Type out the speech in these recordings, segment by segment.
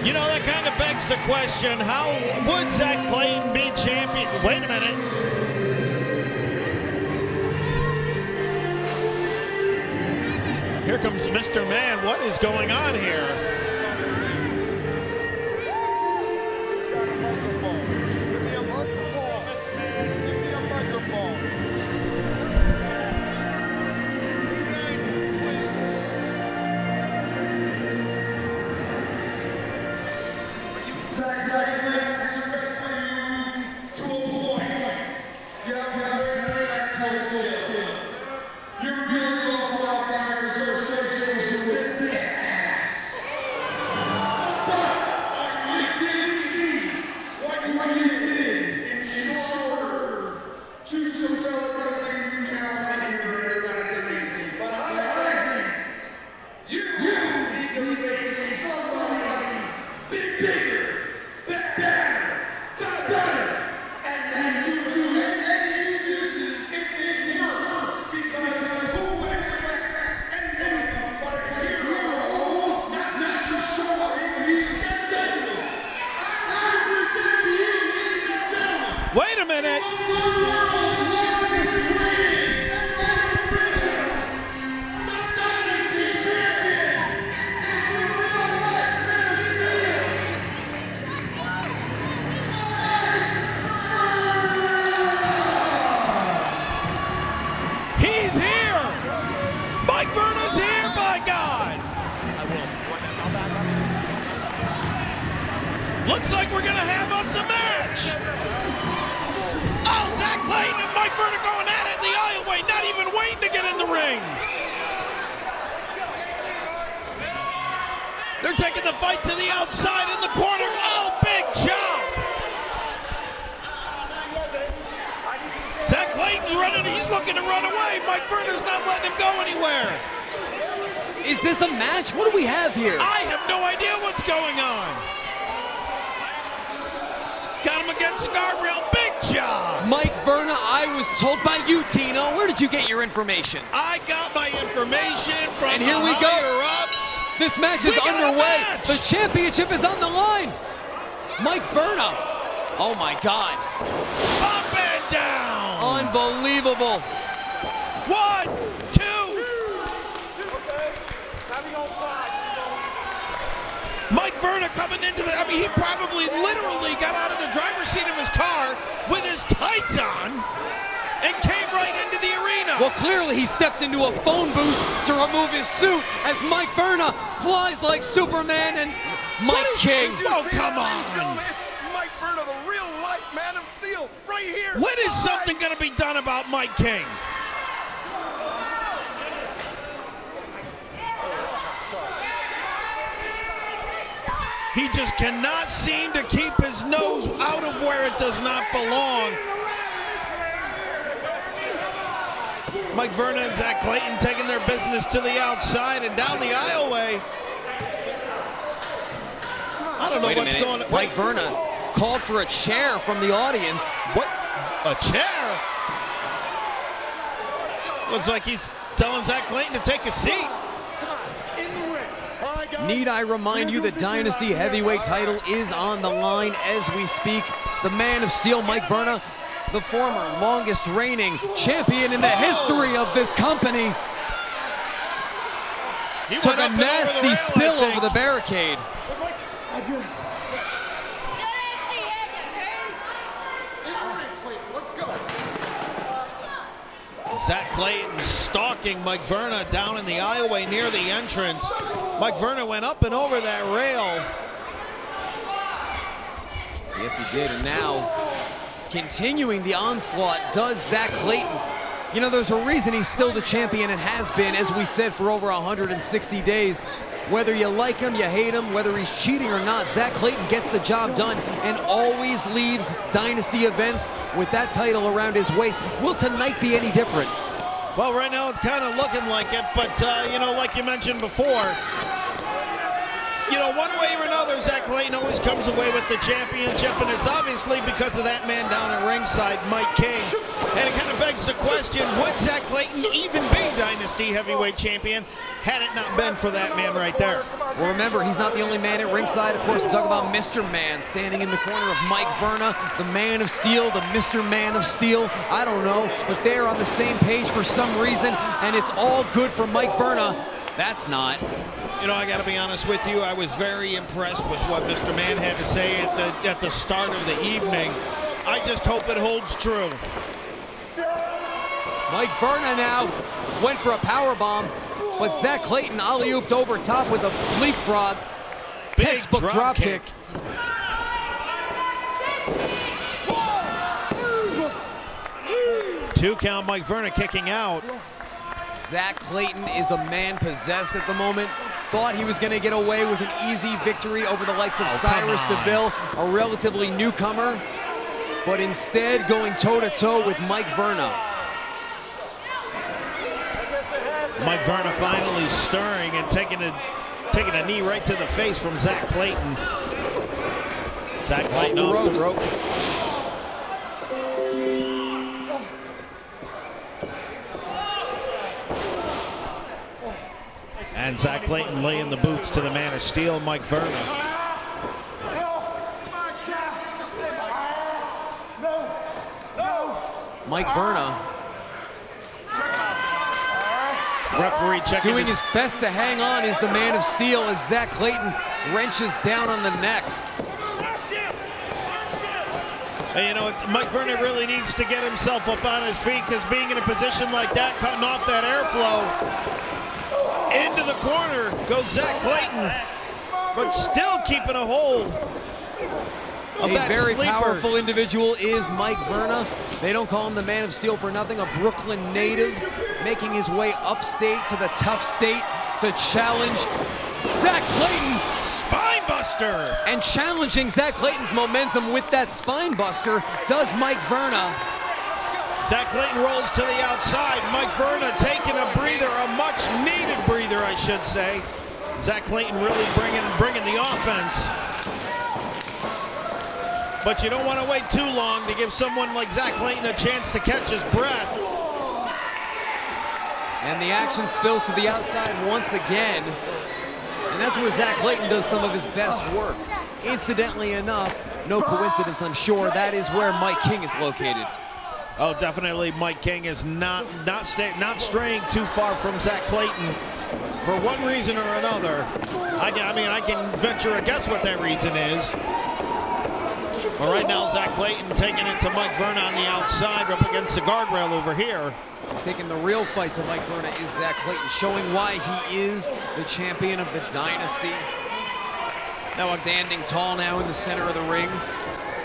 You know, that kind of begs the question, how would Zack Clayton be champion? Wait a minute. Here comes Mr. Man. What is going on here? Wait a minute. He's here. Mike Verna's here, by God. Looks like we're going to have us a match. Oh, Zack Clayton and Mike Verna going at it in the aisleway, not even waiting to get in the ring. They're taking the fight to the outside in the corner. Oh, big jump. Zack Clayton's running, he's looking to run away. Mike Verna's not letting him go anywhere. Is this a match? What do we have here? I have no idea what's going on. Got him against the guardrail. Big job. Mike Verna, I was told by you, Tino. Where did you get your information? I got my information from and here the we go. higher-ups. This match is underway. The championship is on the line. Mike Verna. Oh, my God. Up and down. Unbelievable. 1, 2. Mike Verna coming into the, I mean, he probably literally got out of the driver's seat of his car with his tights on and came right into the arena. Well, clearly he stepped into a phone booth to remove his suit as Mike Verna flies like Superman and Mike King. Oh, come on. Mike Verna, the real life man of steel, right here. When is something going to be done about Mike King? He just cannot seem to keep his nose out of where it does not belong. Mike Verna and Zack Clayton taking their business to the outside and down the aisleway. I don't know what's going on. Mike Verna called for a chair from the audience. What? A chair? Looks like he's telling Zack Clayton to take a seat. Need I remind you the Dynasty Heavyweight title is on the line as we speak. The Man of Steel, Mike Verna, the former longest reigning champion in the history of this company, took a nasty spill over the barricade. Zack Clayton stalking Mike Verna down in the aisleway near the entrance. Mike Verna went up and over that rail. Yes, he did, and now continuing the onslaught does Zack Clayton. You know, there's a reason he's still the champion and has been, as we said, for over 160 days. Whether you like him, you hate him, whether he's cheating or not, Zack Clayton gets the job done and always leaves Dynasty events with that title around his waist. Will tonight be any different? Well, right now it's kind of looking like it, but, you know, like you mentioned before, You know, one way or another, Zack Clayton always comes away with the championship, and it's obviously because of that man down at ringside, Mike King. And it kind of begs the question, would Zack Clayton even be Dynasty Heavyweight Champion had it not been for that man right there? Well, remember, he's not the only man at ringside. Of course, we talk about Mr. Man standing in the corner of Mike Verna, the Man of Steel, the Mr. Man of Steel. I don't know, but they're on the same page for some reason, and it's all good for Mike Verna. That's not. You know, I got to be honest with you. I was very impressed with what Mr. Man had to say at the start of the evening. I just hope it holds true. Mike Verna now went for a power bomb, but Zack Clayton alley-ooped over top with a leapfrog. Textbook drop kick. 2 count, Mike Verna kicking out. Zack Clayton is a man possessed at the moment. Thought he was going to get away with an easy victory over the likes of Cyrus DeVille, a relatively newcomer, but instead going toe-to-toe with Mike Verna. Mike Verna finally stirring and taking a knee right to the face from Zack Clayton. Zack Clayton off the rope. And Zack Clayton laying the boots to the Man of Steel, Mike Verna. Mike Verna referee checking doing his best to hang on is the Man of Steel as Zack Clayton wrenches down on the neck. And you know, Mike Verna really needs to get himself up on his feet, because being in a position like that, cutting off that airflow, into the corner goes Zack Clayton, but still keeping a hold of that very sleeper. Powerful individual is Mike Verna. They don't call him the Man of Steel for nothing. A Brooklyn native making his way upstate to the tough state to challenge Zack Clayton. Spine buster. And challenging Zack Clayton's momentum with that spine buster does Mike Verna. Zack Clayton rolls to the outside. Mike Verna taking a breather, a much needed breather, I should say. Zack Clayton really bringing the offense. But you don't want to wait too long to give someone like Zack Clayton a chance to catch his breath. And the action spills to the outside once again. And that's where Zack Clayton does some of his best work. Incidentally enough, no coincidence, I'm sure, that is where Mike King is located. Oh, definitely Mike King is not straying too far from Zack Clayton for one reason or another. I can venture a guess what that reason is. But right now, Zack Clayton taking it to Mike Verna on the outside, up against the guardrail over here. Taking the real fight to Mike Verna is Zack Clayton, showing why he is the champion of the Dynasty. Now standing tall now in the center of the ring.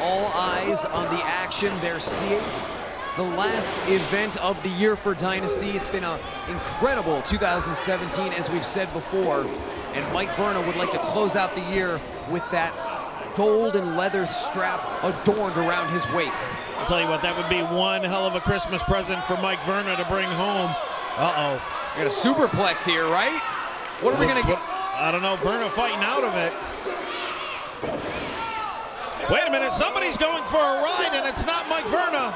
All eyes on the action. They're seeing the last event of the year for Dynasty. It's been an incredible 2017, as we've said before. And Mike Verna would like to close out the year with that gold and leather strap adorned around his waist. I'll tell you what, that would be one hell of a Christmas present for Mike Verna to bring home. Uh-oh. We got a superplex here, right? What are we gonna get? I don't know, Verna fighting out of it. Wait a minute, somebody's going for a ride, and it's not Mike Verna.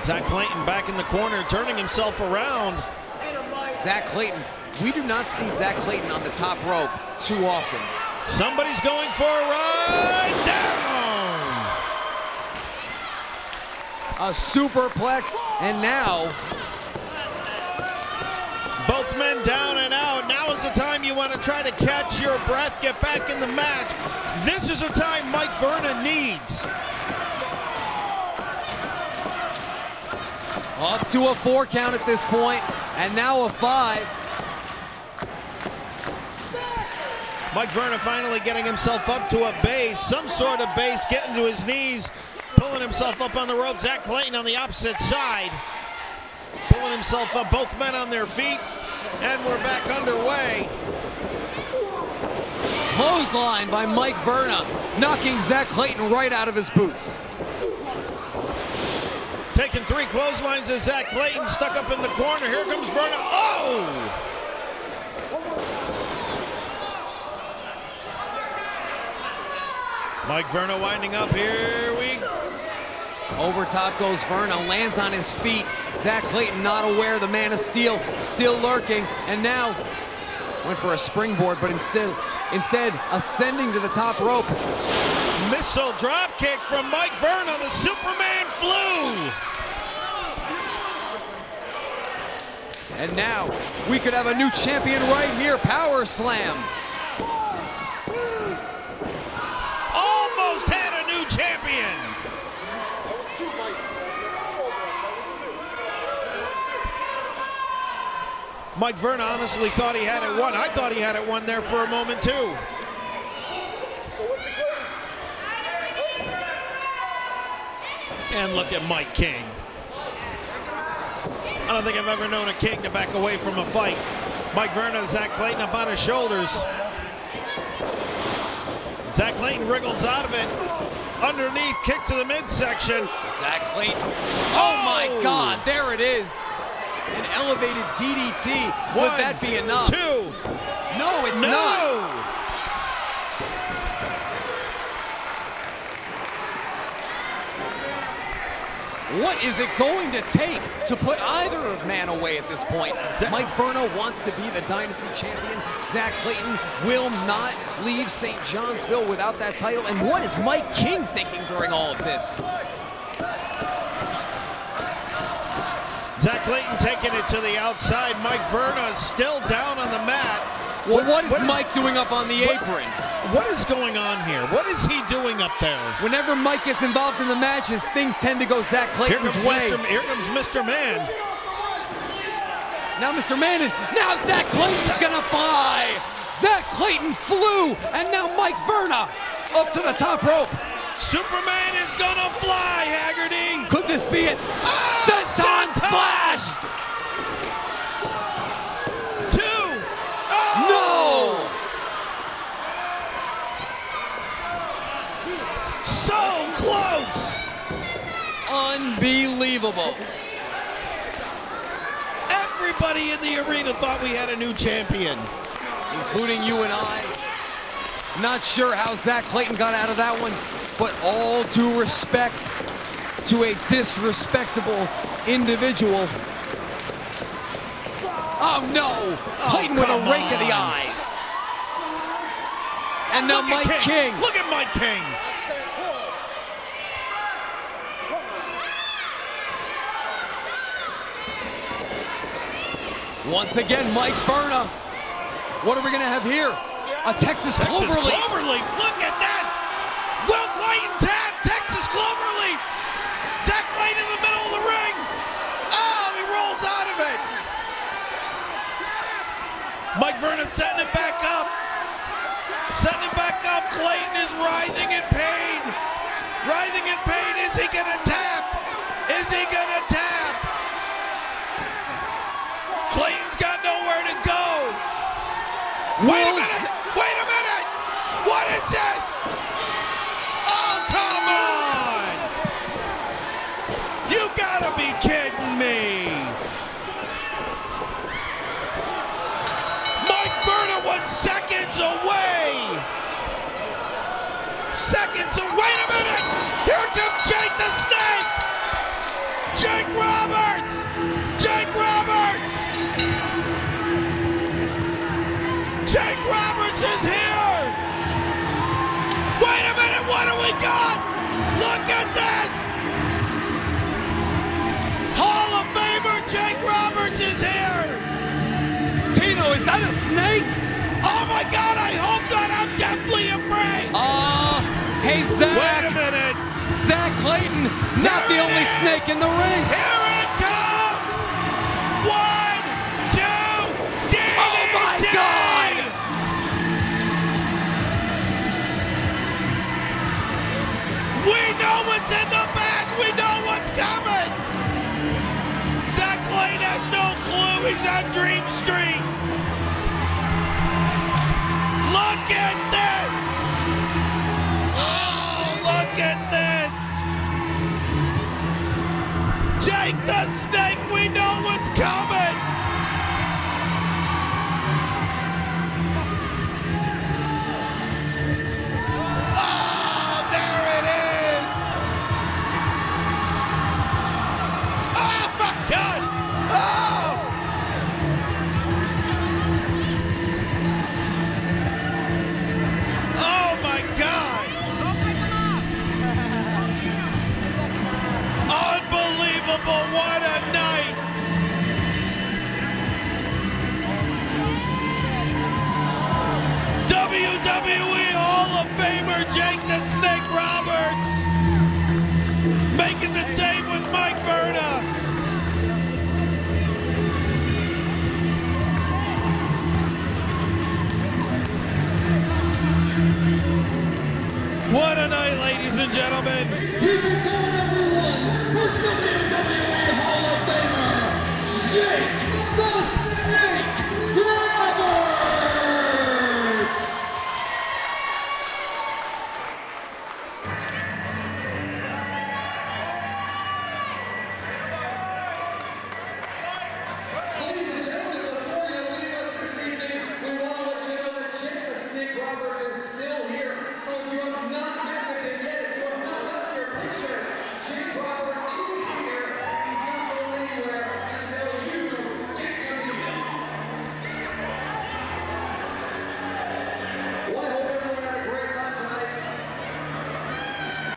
Zack Clayton back in the corner, turning himself around. Zack Clayton. We do not see Zack Clayton on the top rope too often. Somebody's going for a ride down. A superplex, and now both men down and out. Now is the time you want to try to catch your breath, get back in the match. This is a time Mike Verna needs. Up to a 4 count at this point, and now a 5. Mike Verna finally getting himself up to a base, some sort of base, getting to his knees, pulling himself up on the rope. Zack Clayton on the opposite side, pulling himself up, both men on their feet, and we're back underway. Clothesline by Mike Verna, knocking Zack Clayton right out of his boots. Taking 3 clotheslines as Zack Clayton stuck up in the corner. Here comes Verna. Oh! Mike Verna winding up. Here we go. Over top goes Verna, lands on his feet. Zack Clayton not aware, the Man of Steel still lurking, and now went for a springboard, but instead ascending to the top rope. Missile drop kick from Mike Verna. The Superman flew. And now we could have a new champion right here. Power slam. Almost had a new champion. Mike Verna honestly thought he had it won. I thought he had it won there for a moment too. And look at Mike King. I don't think I've ever known a King to back away from a fight. Mike Verna, Zack Clayton up on his shoulders. Zack Clayton wriggles out of it. Underneath, kick to the midsection. Zack Clayton. Oh my God, there it is. An elevated DDT. Would that be enough? 2. No, it's not. No! What is it going to take to put either of man away at this point? Mike Verna wants to be the Dynasty Champion. Zack Clayton will not leave St. Johnsville without that title. And what is Mike King thinking during all of this? Zack Clayton taking it to the outside. Mike Verna still down on the mat. Well, what is Mike doing up on the apron? What is going on here? What is he doing up there? Whenever Mike gets involved in the matches, things tend to go Zack Clayton's way. Here comes Mr. Man. Now Mr. Man, and now Zack Clayton's gonna fly. Zack Clayton flew, and now Mike Verna up to the top rope. Superman is gonna fly, Haggerty. Could this be it? Senton splash! 2. Oh! No! So close! Unbelievable. Everybody in the arena thought we had a new champion. Including you and I. Not sure how Zack Clayton got out of that one, but all due respect to a disrespectable individual. Oh no! Clayton with a rake of the eyes. And now Mike King. Look at Mike King. Once again, Mike Verna. What are we gonna have here? A Texas Cloverleaf. Look at this. Will Clayton tap Texas Cloverleaf. Zack Clayton in the middle of the ring. Oh, he rolls out of it. Mike Verna setting it back up. Setting it back up. Clayton is writhing in pain. Writhing in pain. Is he gonna tap? Is he gonna tap? Clayton's got nowhere to go. Wait a minute! Wait a minute! What is this? Oh, come on! You gotta be kidding me! Mike Verna was seconds away! Seconds away! Wait a minute! Here comes Jake the Snake! Jake Roberts! Jake Roberts! Jake Roberts is here! Wait a minute, what do we got? Look at this! Hall of Famer Jake Roberts is here! Tino, is that a snake? Oh my God, I hope not, I'm deathly afraid! Hey Zack! Wait a minute! Zack Clayton, not the only snake in the ring! Here it comes! 1, 2, DDT! Oh my God! We know what's in the bag. We know what's coming. Zack Clayton has no clue. He's on Dream Street. Look at this. Oh, look at this. Jake the Snake, we know what's coming. Oh, there it is. Oh my God. Oh. Oh my God. Unbelievable, what a night! WWE Hall of Famer Jake the Snake Roberts making the save with Mike Verna. What a night, ladies and gentlemen. Here we go, number one, for WWE Hall of Famer, Jake